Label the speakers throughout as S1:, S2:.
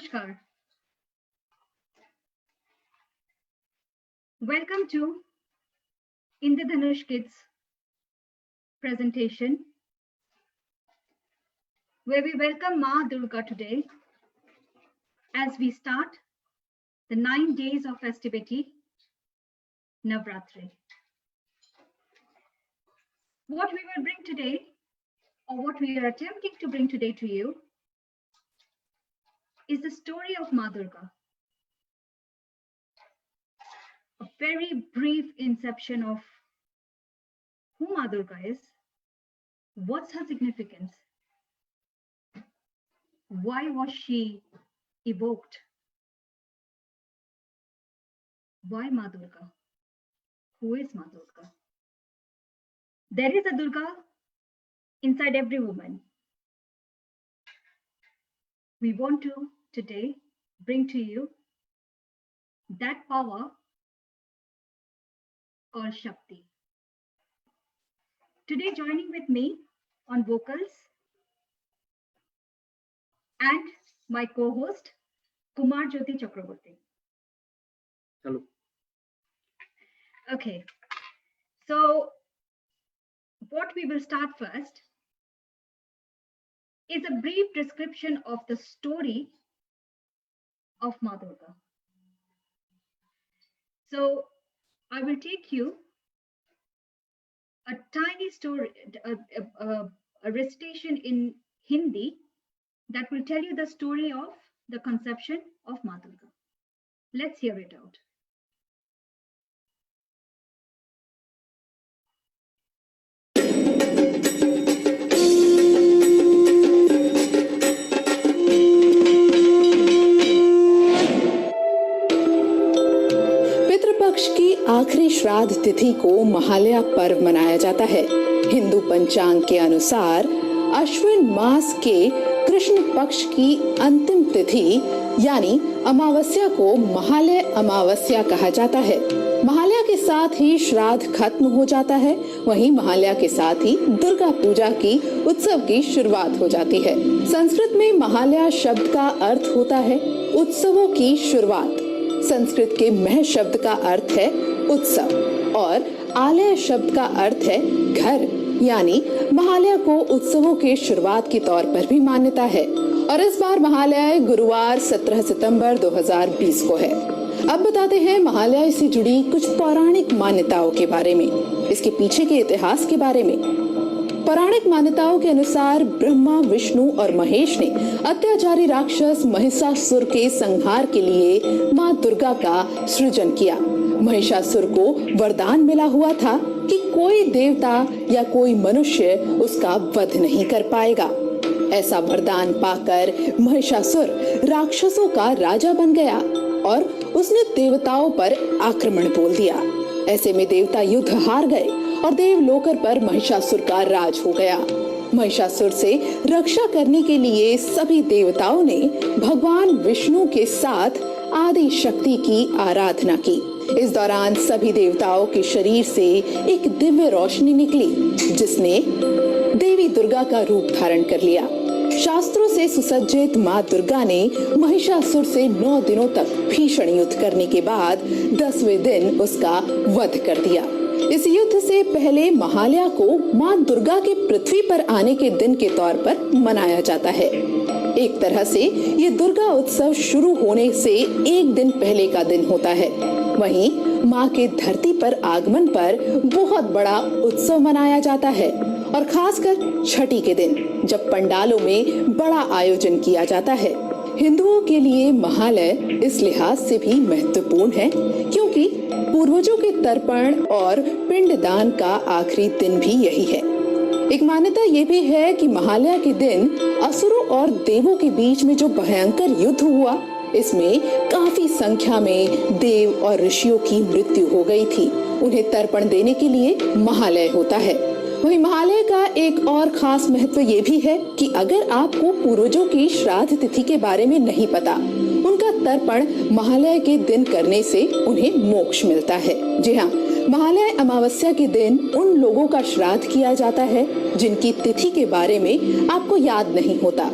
S1: Namaskar. Welcome to Indradhanush Kids presentation, where we welcome Ma Durga today as we start the 9 days of festivity, Navratri. What we will bring today, or what we are attempting to bring today to you, is the story of Ma Durga. A very brief inception of who Ma Durga is, what's her significance, why was she evoked, why Ma Durga, who is Ma Durga? There is a Durga inside every woman. We want to today bring to you that power called Shakti. Today joining with me on vocals and my co-host Kumar Jyoti Chakraborty.
S2: Hello.
S1: Okay, so what we will start first is a brief description of the story of Ma Durga. So I will take you a tiny story, a recitation in Hindi that will tell you the story of the conception of Ma Durga. Let's hear it out.
S3: Pitrupaksha की आखिरी श्राद्ध तिथि को महालया पर्व मनाया जाता है। हिंदू पंचांग के अनुसार अश्विन मास के कृष्ण पक्ष की अंतिम तिथि यानी अमावस्या को महालय अमावस्या कहा जाता है। महालया के साथ ही श्राद्ध खत्म हो जाता है। वहीं महालया के साथ ही दुर्गा पूजा की उत्सव की शुरुआत हो जाती है। संस्कृत में महालया शब्द का अर्थ होता है उत्सवों की शुरुआत। संस्कृत के मह शब्द का अर्थ है उत्सव और आलय शब्द का अर्थ है घर, यानी महालया को उत्सवों के शुरुआत के तौर पर भी मान्यता है। और इस बार महालया गुरुवार 17 सितंबर 2020 को है। अब बताते हैं महालया से जुड़ी कुछ पौराणिक मान्यताओं के बारे में, इसके पीछे के इतिहास के बारे में। पौराणिक मान्यताओं के अनुसार ब्रह्मा, विष्णु और महेश ने अत्याचारी राक्षस महिषासुर के संहार के लिए मां दुर्गा का सृजन किया। महिषासुर को वरदान मिला हुआ था कि कोई देवता या कोई मनुष्य उसका वध नहीं कर पाएगा। ऐसा वरदान पाकर महिषासुर राक्षसों का राजा बन गया और उसने देवताओं पर आक्रमण बोल दिया। ऐसे में देवता युद्ध हार गए और देवलोक पर महिषासुर का राज हो गया। महिषासुर से रक्षा करने के लिए सभी देवताओं ने भगवान विष्णु के साथ आदि शक्ति की आराधना की। इस दौरान सभी देवताओं के शरीर से एक दिव्य रोशनी निकली जिसने देवी दुर्गा का रूप धारण कर लिया। शास्त्रों से सुसज्जित मां दुर्गा ने महिषासुर से 9 दिनों तक भीषण युद्ध करने के बाद 10वें दिन उसका वध कर दिया। इस युद्ध से पहले महालया को मां दुर्गा के पृथ्वी पर आने के दिन के तौर पर मनाया जाता है। एक तरह से ये दुर्गा उत्सव शुरू होने से एक दिन पहले का दिन होता है। वहीं मां के धरती पर आगमन पर बहुत बड़ा उत्सव मनाया जाता है और खासकर छठी के दिन जब पंडालों में बड़ा आयोजन किया जाता है। हिंदुओं के लिए महालय इस लिहाज से भी महत्वपूर्ण है क्योंकि पूर्वजों के तर्पण और पिंडदान का आखिरी दिन भी यही है। एक मान्यता ये भी है कि महालया के दिन असुरों और देवों के बीच में जो भयंकर युद्ध हुआ, इसमें काफी संख्या में देव और ऋषियों की मृत्यु हो गई थी। उन्हें तर्पण देने के लिए महालय होता है। वहीं महालय का एक और खास महत्व ये भी है कि अगर आपको पूर्वजों की श्राद्ध तिथि के बारे में नहीं पता, उनका तर्पण महालय के दिन करने से उन्हें मोक्ष मिलता है। जी हाँ, महालय अमावस्या के दिन उन लोगों का श्राद्ध किया जाता है जिनकी तिथि के बारे में आपको याद नहीं होता।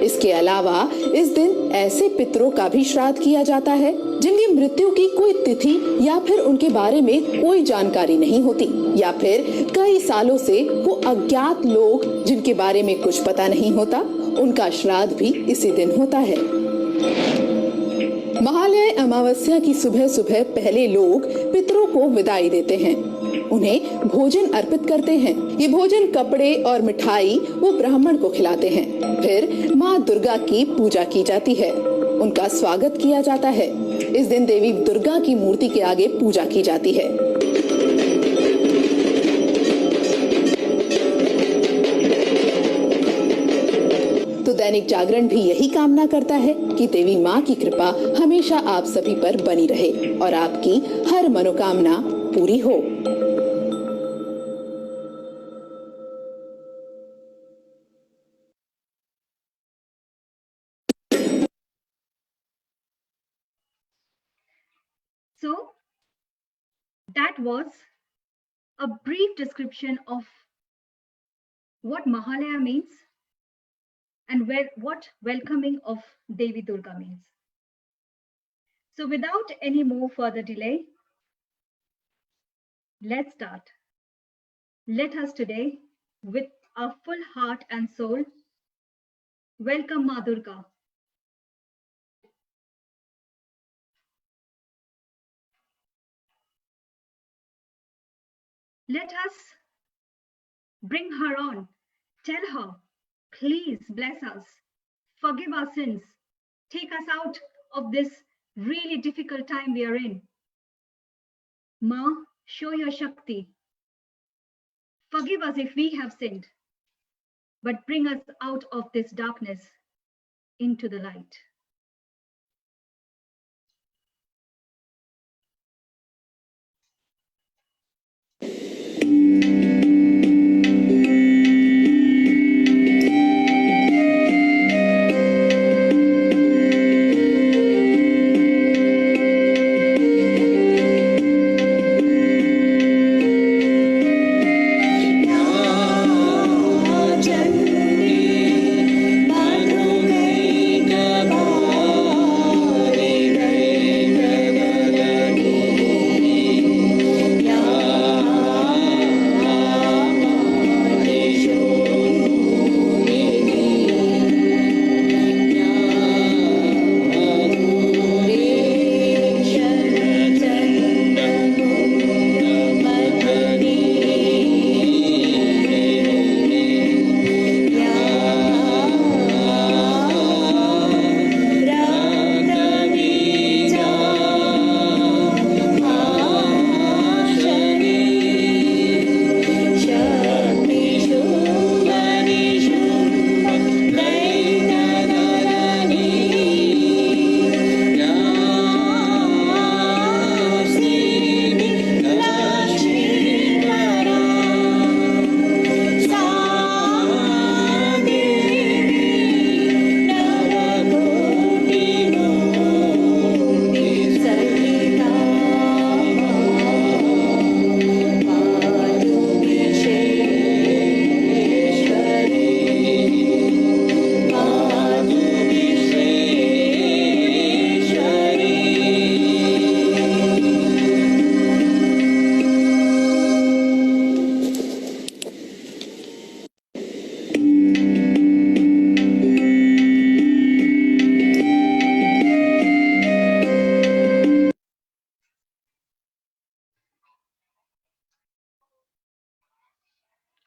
S3: इस इसके अलावा इस दिन ऐसे पितरों का भी श्राद्ध किया जाता है जिनकी मृत्यु की कोई तिथि या फिर उनके बारे में कोई जानकारी नहीं होती, या फिर कई सालों से वो अज्ञात लोग जिनके बारे में कुछ पता नहीं होता, उनका श्राद्ध भी इसी दिन होता है। महालय अमावस्या की सुबह सुबह पहले लोग पितरों को विदाई देते हैं, उन्हें भोजन अर्पित करते हैं। ये भोजन कपड़े और मिठाई वो ब्राह्मण को खिलाते हैं। फिर माँ दुर्गा की पूजा की जाती है, उनका स्वागत किया जाता है। इस दिन देवी दुर्गा की मूर्ति के आगे पूजा की जाती है। तो दैनिक जागरण भी यही कामना करता है कि देवी माँ की कृपा हमेशा आप सभी पर बनी रहे और आपकी हर मनोकामना पूरी हो।
S1: So that was a brief description of what Mahalaya means and what welcoming of Devi Durga means. So without any more further delay, let's start. Let us today, with our full heart and soul, welcome Ma Durga. Let us bring her on. Tell her, please bless us, forgive our sins, take us out of this really difficult time we are in. Ma, show your Shakti. Forgive us if we have sinned, but bring us out of this darkness into the light.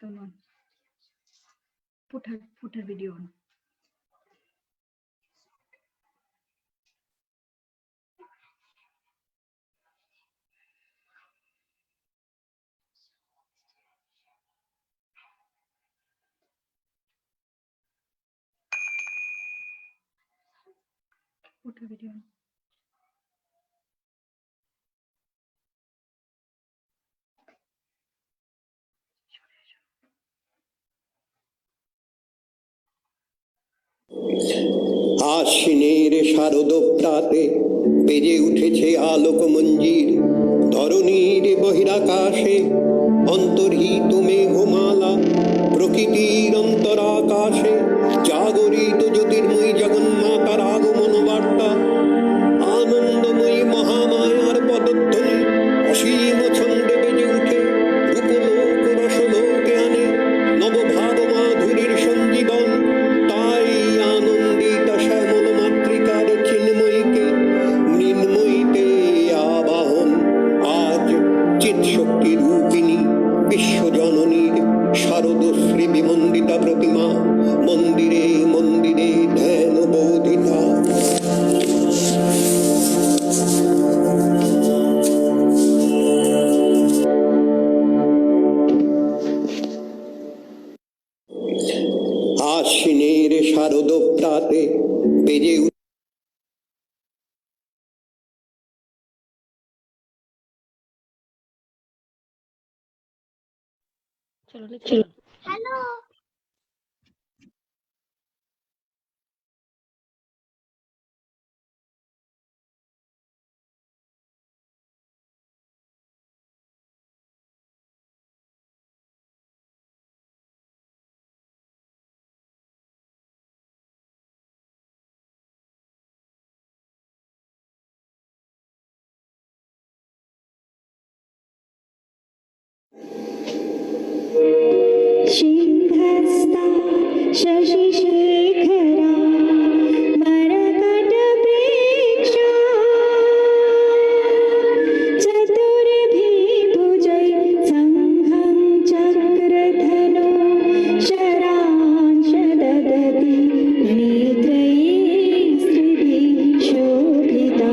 S1: Come on. Put her video on. Put her video on.
S4: আশ্বিনের শারদ প্রাতে বেজে উঠেছে আলোক মঞ্জির, ধরণীর বহিরাকাশে অন্তর্হিত মেঘমালা, প্রকৃতির অন্তরাকাশে জাগরিত জ্যোতির্ময়ী
S5: चलो
S6: सिंहस्ता शशिशेखरा मरकटप्रेक्षा चतुर्भिर्भुजै सङ्घं चक्रधनो शरांश ददति नेत्रैः स्त्रिभिः शोभिता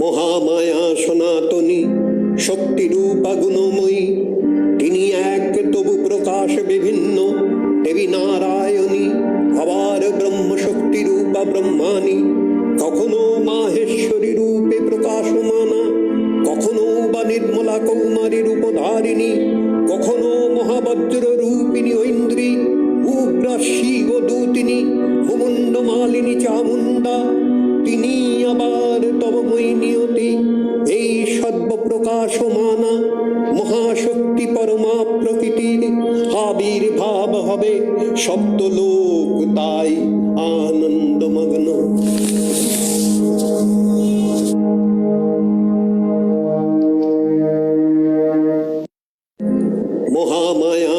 S4: মহামায়া সনাতনী শক্তিরূপা গুণময়ী তিনি এক তবু প্রকাশ বিভিন্ন দেবী নারায়ণী আবার ব্রহ্মশক্তি রূপা ব্রহ্মাণী কখনো মাহেশ্বরী রূপে প্রকাশমানা কখনো বা নির্মলা কৌমারী রূপধারিণী কখনো মহাবজ্র রূপিণী ঐন্দ্রী উগ্রা শিব দূতিনী মুমুণ্ড মালিনী চামুণ্ডা তিনি আবার তবময়ী নিয়তি এই সর্বপ্রকাশমানা মহাশক্তি পরমা প্রকৃতির আবির্ভাব হবে সপ্তলোক তাই আনন্দমগ্ন। মহামায়া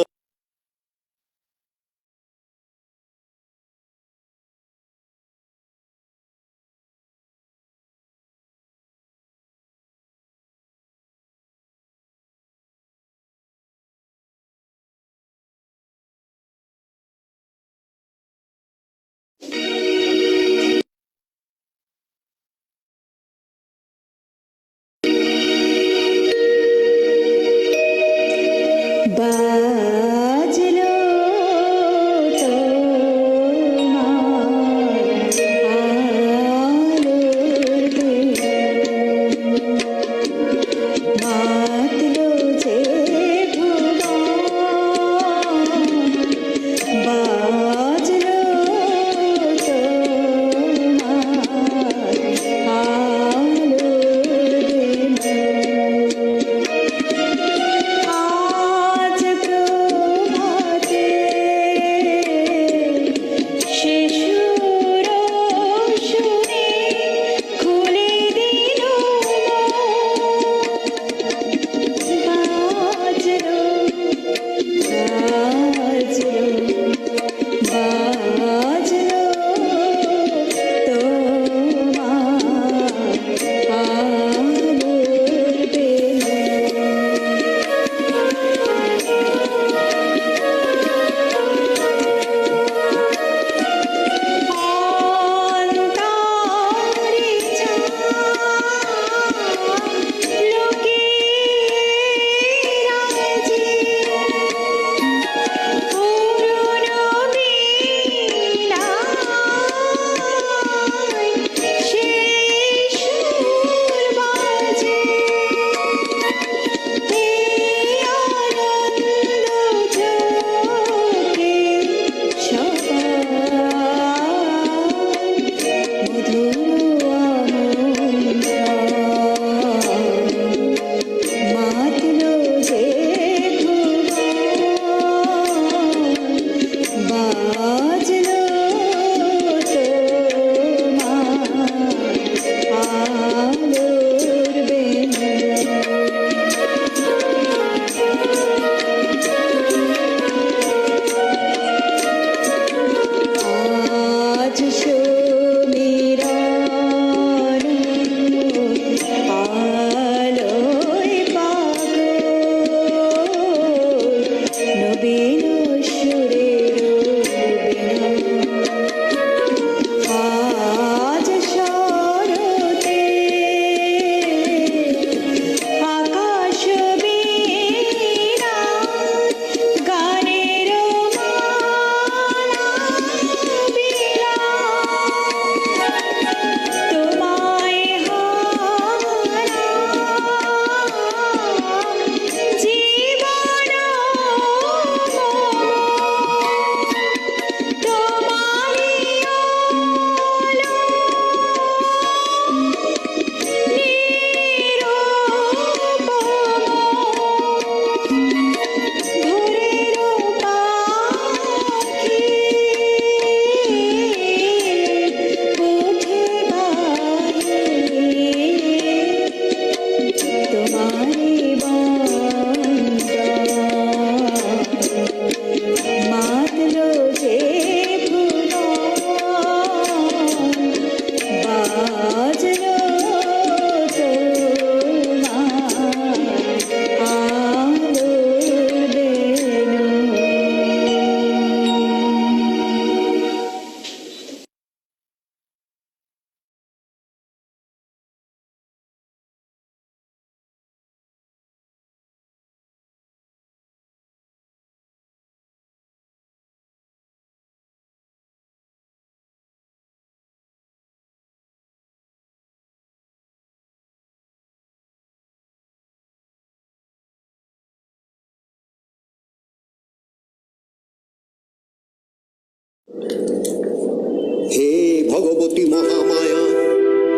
S4: হে ভগবতী মহামায়া,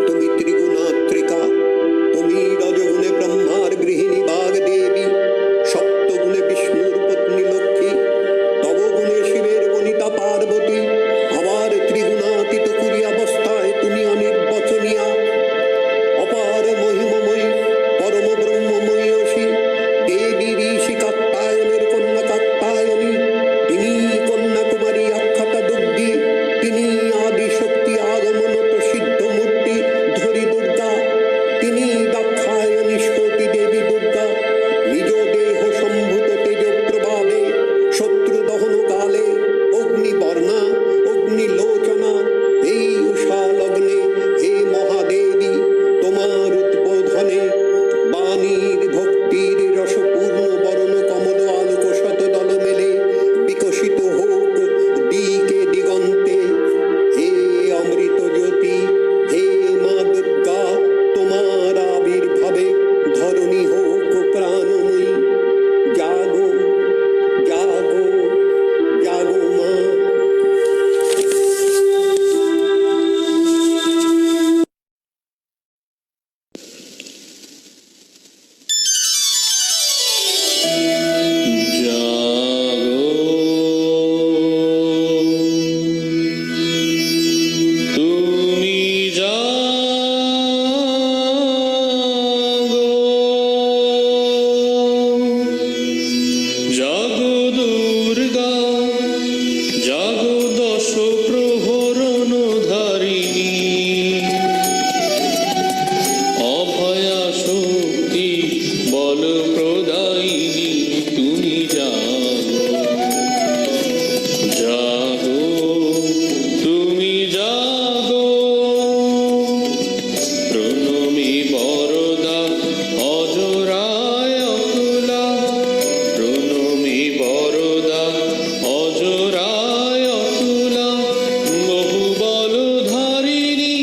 S4: তুমি ত্রিগুণাত্রিকা, তুমি রজগুণে ব্রহ্মার গৃহিণী বাগদেবী, সপ্তগুণে বিষ্ণুর পত্নী লক্ষ্মী, নবগুণে শিবের বনিতা পার্বতী, আবার ত্রিগুণাতীত কুরি অবস্থায় তুমি অনির্বচনীয়া, অপার মহিমময়ী, পরম ব্রহ্মময়ী অসি, দেবী ঋষি কাত্যায়নের কন্যা কাত্যায়নী, তিনি কন্যাকুমারী আখ্যাতা দুর্গী, তিনি আদি শক্তি আগমনত সিদ্ধ মূর্তি ধরি দুর্গা, তিনি দাক্ষায়ণী সতী দেবী দুর্গা, নিজ দেহ সম্ভূত তেজ প্রভাবে শত্রু দহন কালে অগ্নিবর্ণা অগ্নিলোচনা, এই উষা লগ্নে হে মহাদেবী, তোমার উদ্বোধনে বাণীর ভক্তির রসপূর্ণ বরণ কমল আলোক শতদল মেলে বিকশিত হোক দিকে দিগন্তে। হে অমৃত জ্যোতি, হে মা দুর্গা, তোমার আবির্ভাবে ধরণী হোক প্রাণময়ী। জাগো জাগো জাগো মা।
S5: তুমি জাগো দুর্গা, জাগো দশ প্রহরণ ধারিণী, অভয়া শক্তি বল প্রদায়িনী, তুমি জাগো জাগো, তুমি জাগো, প্রণমী বরদা অজরায় অকুলা, প্রণমী বরদা অজরায় অকুলা, বহু বল ধারিণী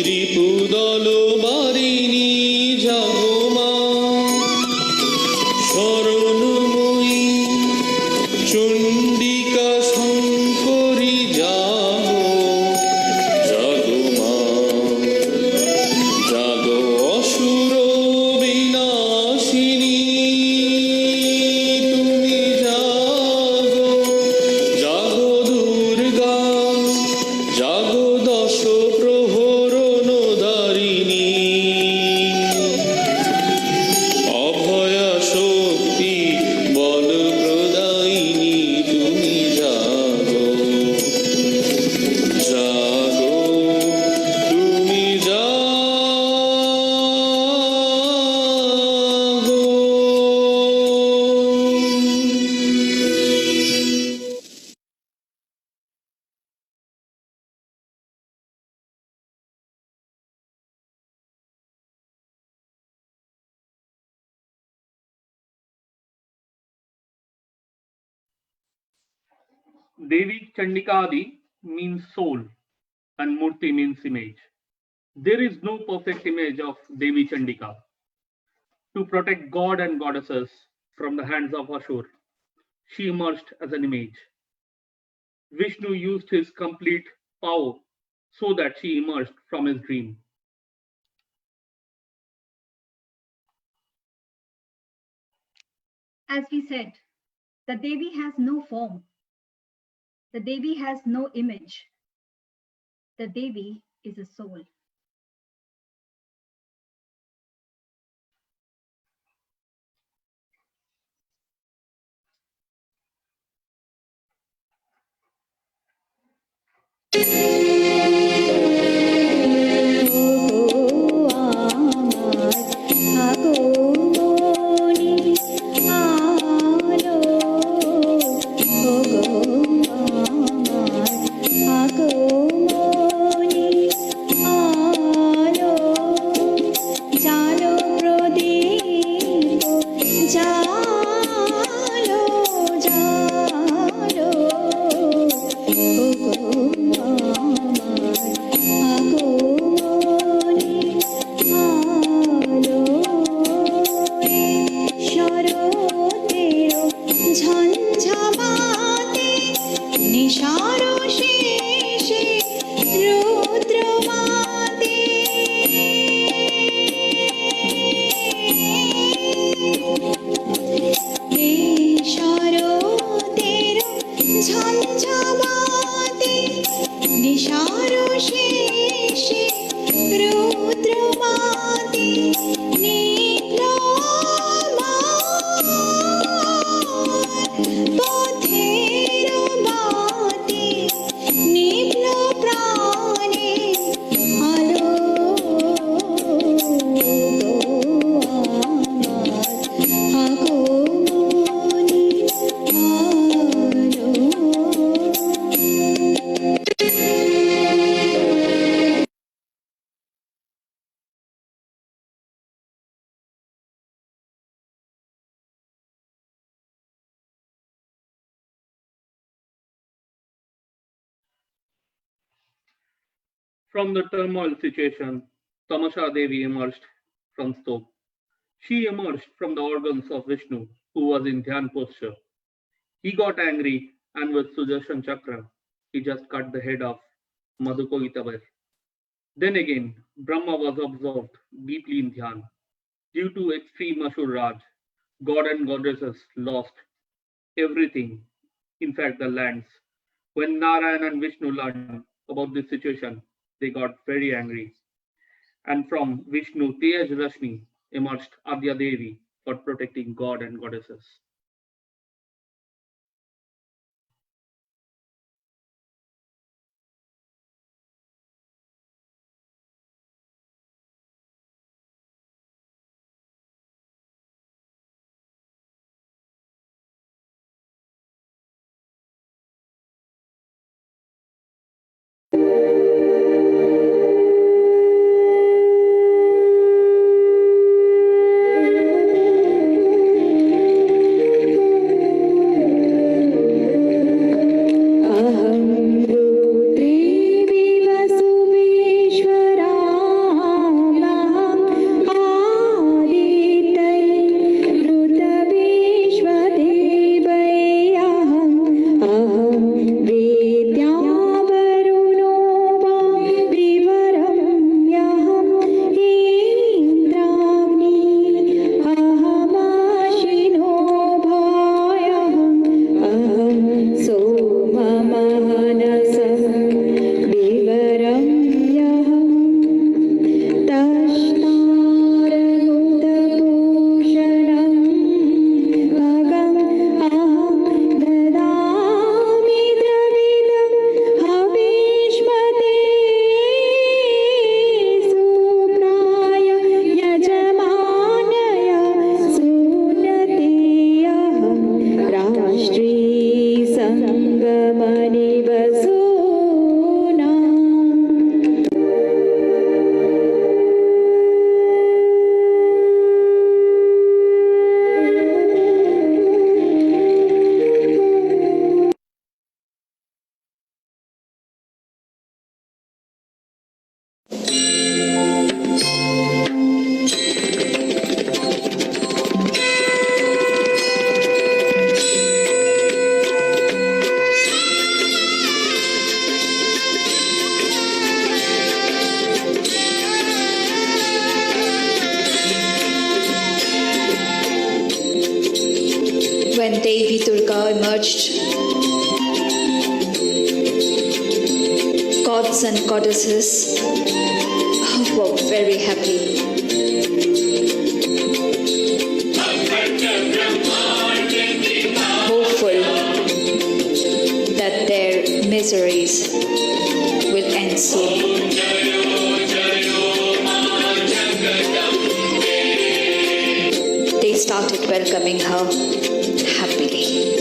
S5: রিপুদল বারিণী, জাগো মা শরণময়ী, চণ্ডিকা শঙ্করী, জাগো জাগো মা, জাগো অসুর বিনাশিনী, তুমি জাগো জাগো দুর্গা, জাগো দশ প্রহরণ ধারিণী, অভয়া শক্তি বল প্রদায়িনী, তুমি জাগো জাগো, তুমি জাগো।
S2: Devi Chandikadi means soul and Murti means image. There is no perfect image of Devi Chandika. To protect God and goddesses from the hands of Ashur, she emerged as an image. Vishnu used his complete power so that she emerged from his dream.
S1: As we said, the Devi has no form. The Devi has no image. The Devi is a soul.
S6: জালো
S2: From the turmoil situation, Tamasha Devi emerged from Stop. She emerged from the organs of Vishnu, who was in Dhyan posture. He got angry, and with Sudarshan Chakra, he just cut the head of Madhukoitavar. Then again, Brahma was absorbed deeply in Dhyan. Due to extreme Ashur Raj, god and goddesses lost everything, in fact, the lands. When Narayan and Vishnu learned about this situation, they got very angry. And from Vishnu, Tej Rashmi emerged Adya Devi for protecting god and goddesses.
S6: अहं रुद्रे विवसुवेश्वरामहम् आदित्यै ऋतविश्वदेवैऽहम् अहं वेद्या वरुणो वा विवरम्यहम् इन्द्राग्नी अहमाशिनो भायहम् अहं सोममानसं विवरम्यहम् तस्तारमुदभूषणं भगम् अहं ददामि द्रविदं हविष्मते सुप्राय यजमानय सुनते अहं राष्ट्री सङ्गमनिवसूना
S7: When Devi Durga emerged, gods and goddesses were very happy. Hopeful that their miseries will end soon. They started welcoming her happily.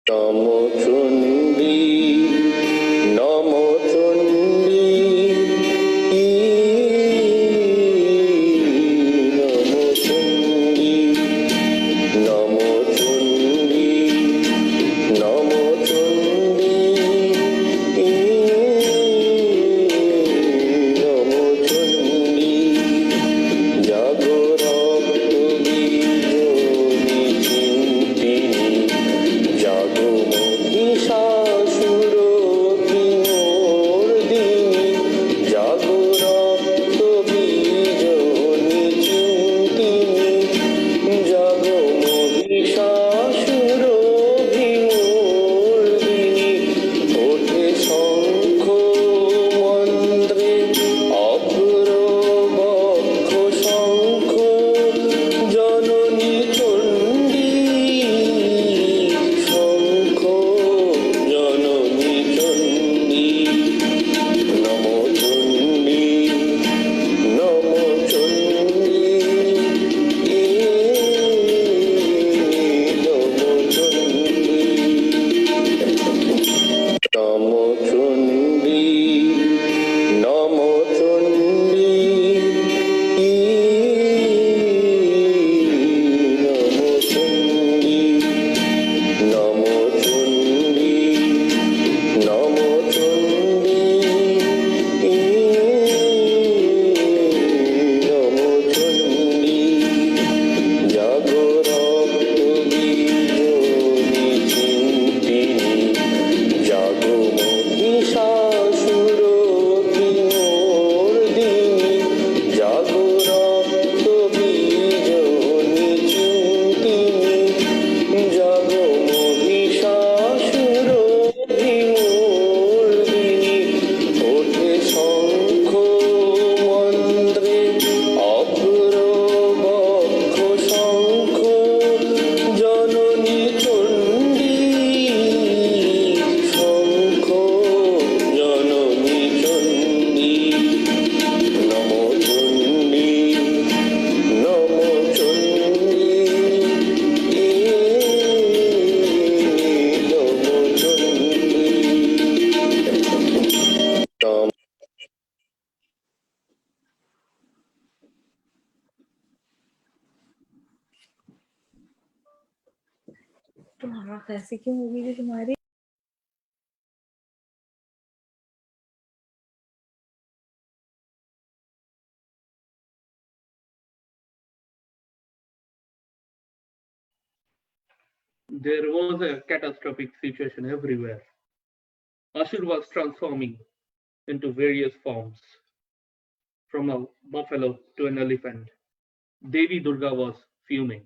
S5: নমো চণ্ডী নমো চণ্ডী নমো চণ্ডী নমো চণ্ডী নমো
S8: कैसी क्यों होगी जो तुम्हारी?
S2: There was a catastrophic situation everywhere. Ashur was transforming into various forms, from a buffalo to an elephant. Devi Durga was fuming.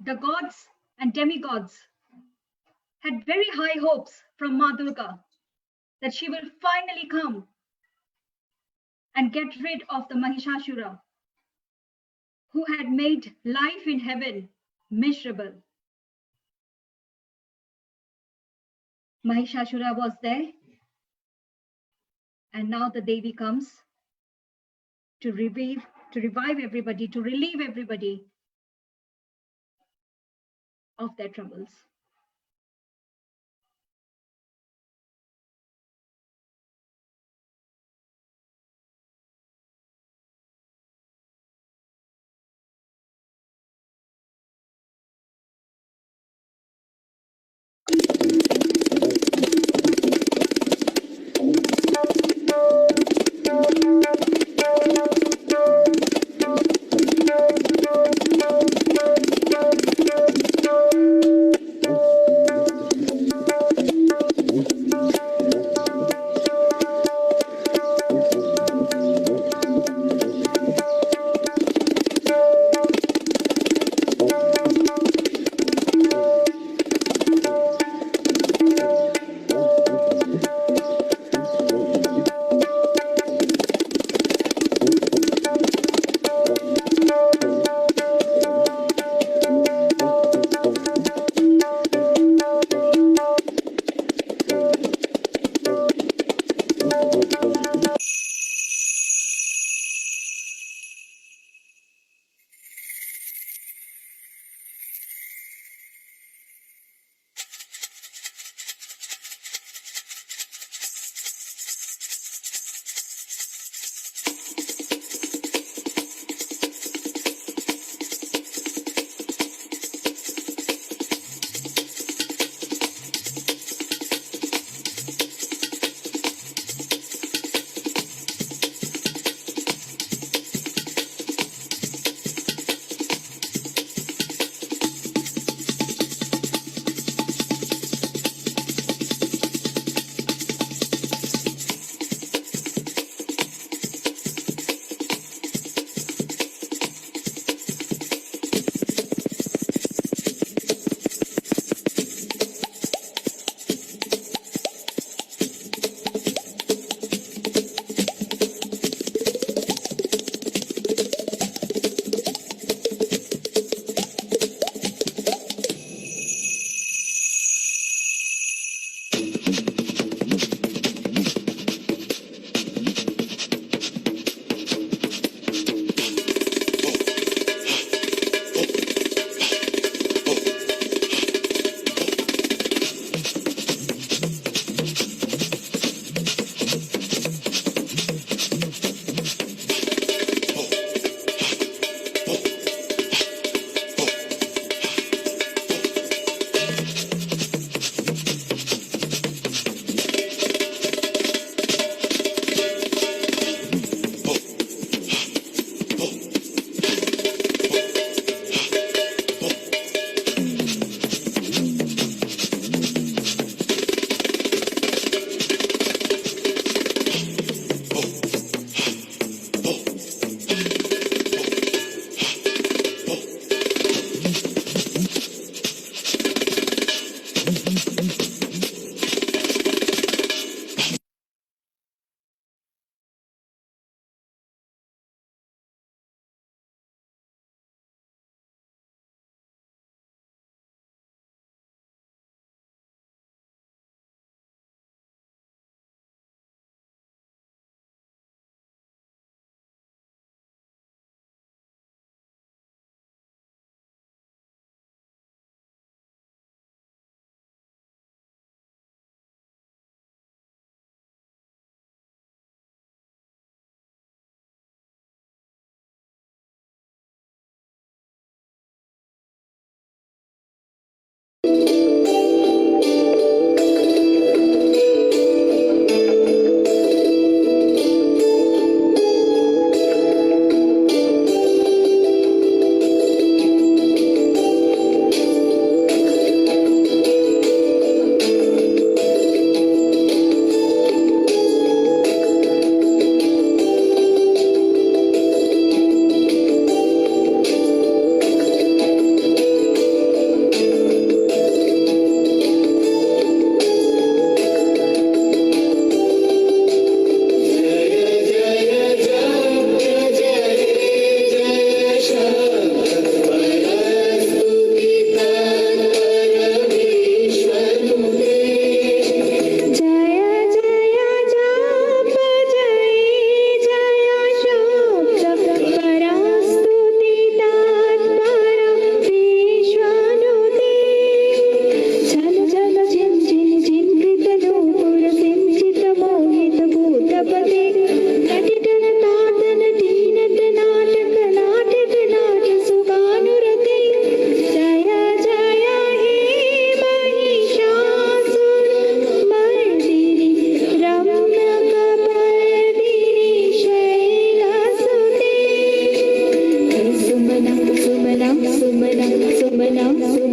S1: The gods and demigods had very high hopes from Ma Durga that she will finally come and get rid of the Mahishashura, who had made life in heaven miserable. Mahishashura was there, and now the Devi comes to revive everybody, to relieve everybody of their troubles.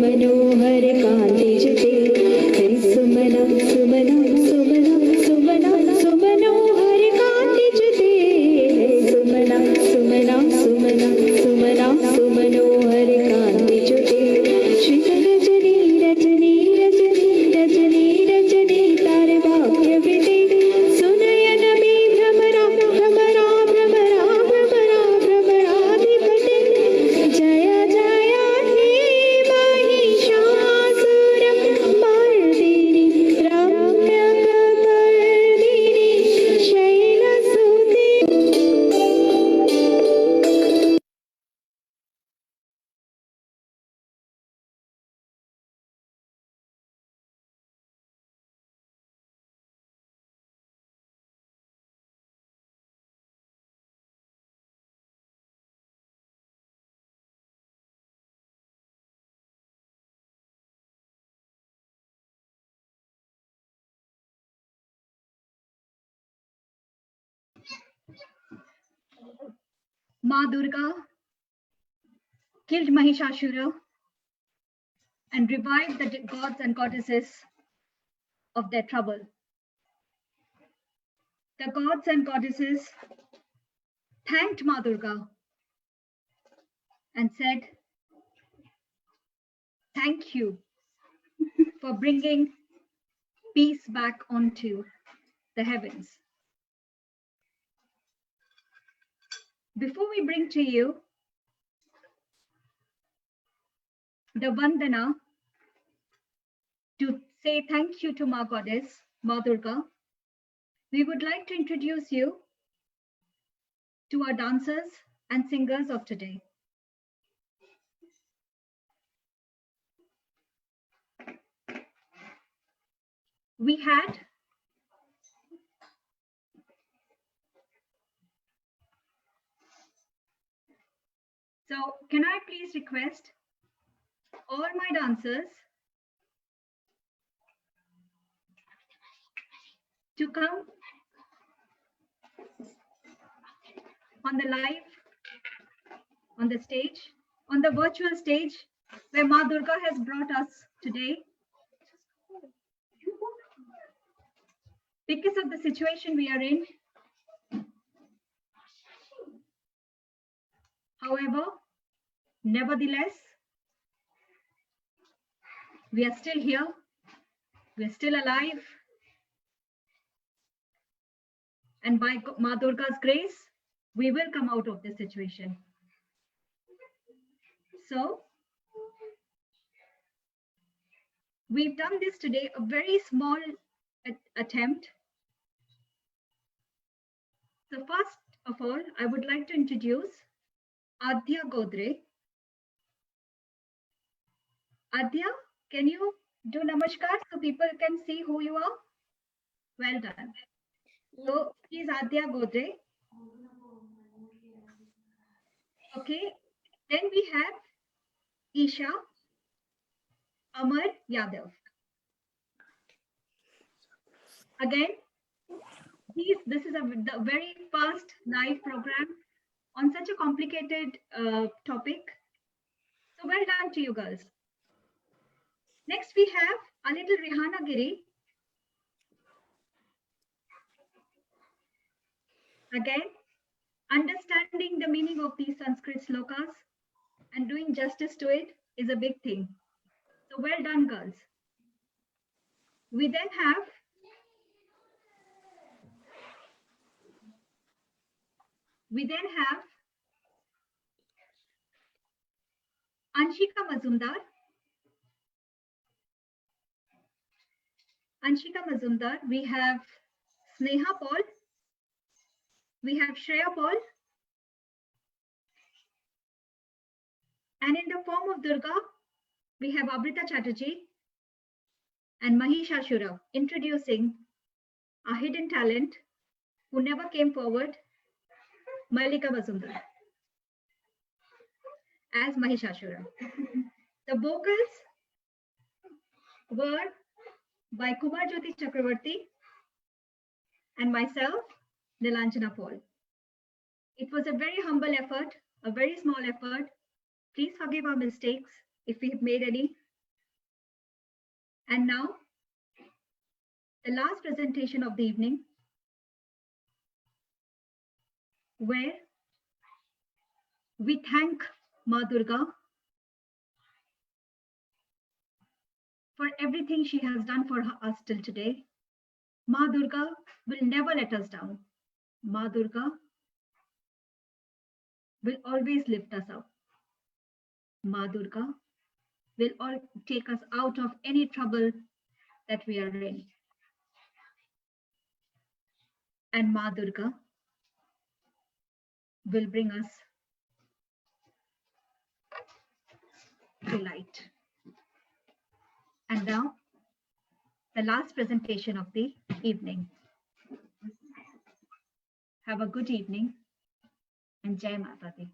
S6: मनोहर कांति जुटे है सुमना सुमना सुमना सुमना सुमनोहर कांति जुटे है सुमना सुमना सुमना सुमना सुमनोहर कांति जुटे श्री रजनी रजनी रजनी रजनी रजनी तारे भाग्य विदे सुनयन में भ्रमरा भ्रमरा भ्रमरा भ्रमरा भ्रमराधिपते जय जय हे Mahishasura Mardini रम्यकपर्दिनी शैलसुते।
S1: Ma Durga killed Mahishashura and revived the gods and goddesses of their trouble. The gods and goddesses thanked Ma Durga and said, "Thank you for bringing peace back onto the heavens." Before we bring to you the Vandana to say thank you to Ma Goddess, Ma Durga, we would like to introduce you to our dancers and singers of today. We had So can I please request all my dancers to come on the live, on the stage, on the virtual stage where Ma Durga has brought us today. Because of the situation we are in, however, nevertheless, we are still here, we are still alive, and by Ma Durga's grace, we will come out of this situation. So, we've done this today, a very small attempt. So first of all, I would like to introduce Adya Godre. Adya, can you do namaskar so people can see who you are? Well done. So she's Adya Godre. Okay. Then we have Isha Amar Yadav. Again, this is the very first live program on such a complicated topic. So well done to you girls. Next we have a little Rihana Giri. Again, understanding the meaning of these Sanskrit slokas and doing justice to it is a big thing. So well done girls. We then have Anshika Mazumdar. We have Sneha Paul. We have Shreya Paul. And in the form of Durga, we have Abrita Chatterjee and Mahishashura introducing a hidden talent who never came forward, Malika Mazumdar, as Mahishashura. The vocals were by Kumar Jyoti Chakravarti and myself, Nilanjana Paul. It was a very humble effort, a very small effort. Please forgive our mistakes if we have made any. And now, the last presentation of the evening, where we thank Ma Durga for everything she has done for us till today. Ma Durga will never let us down. Ma Durga will always lift us up. Ma Durga will all take us out of any trouble that we are in. And Ma Durga will bring us to light. And now, the last presentation of the evening. Have a good evening and Jai Mata Di.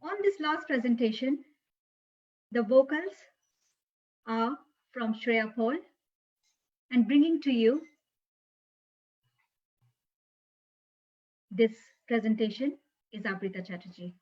S1: On this last presentation, the vocals are from Shreya Paul, and bringing to you this presentation is Abrita Chatterjee.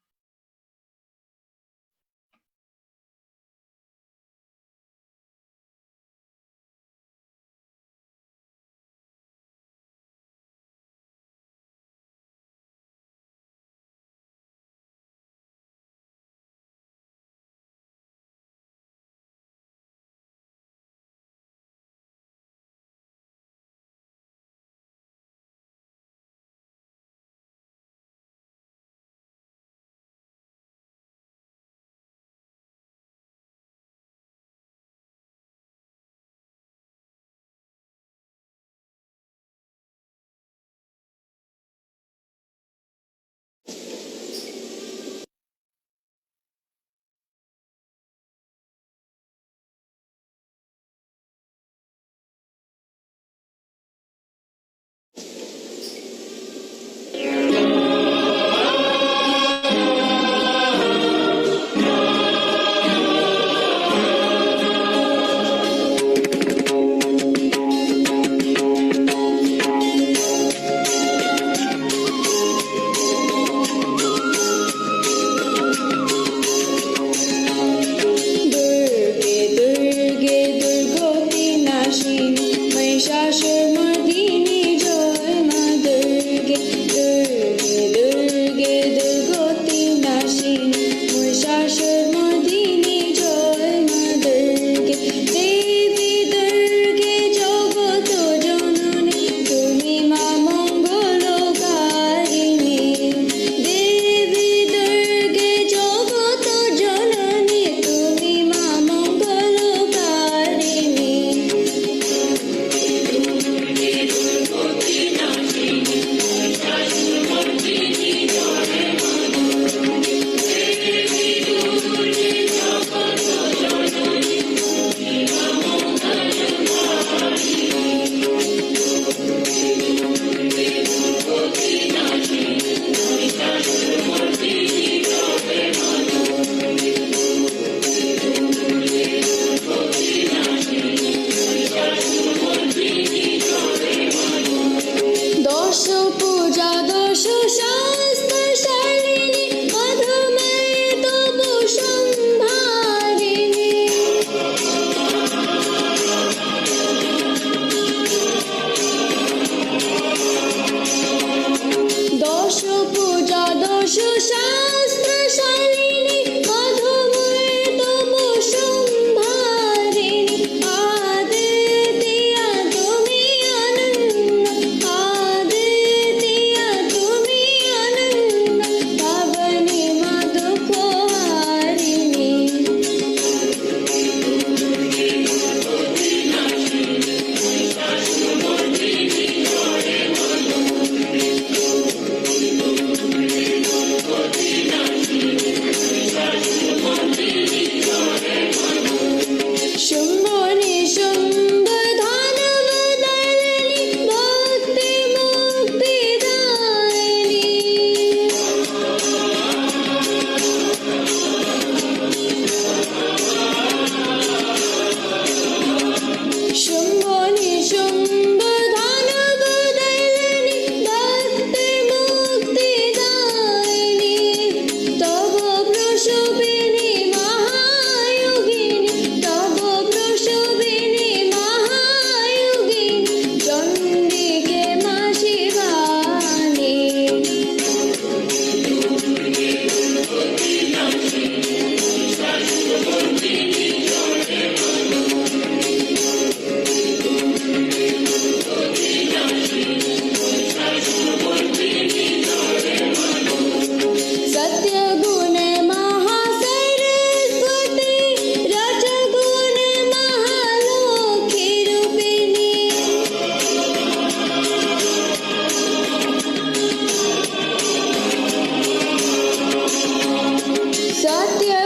S7: सत्य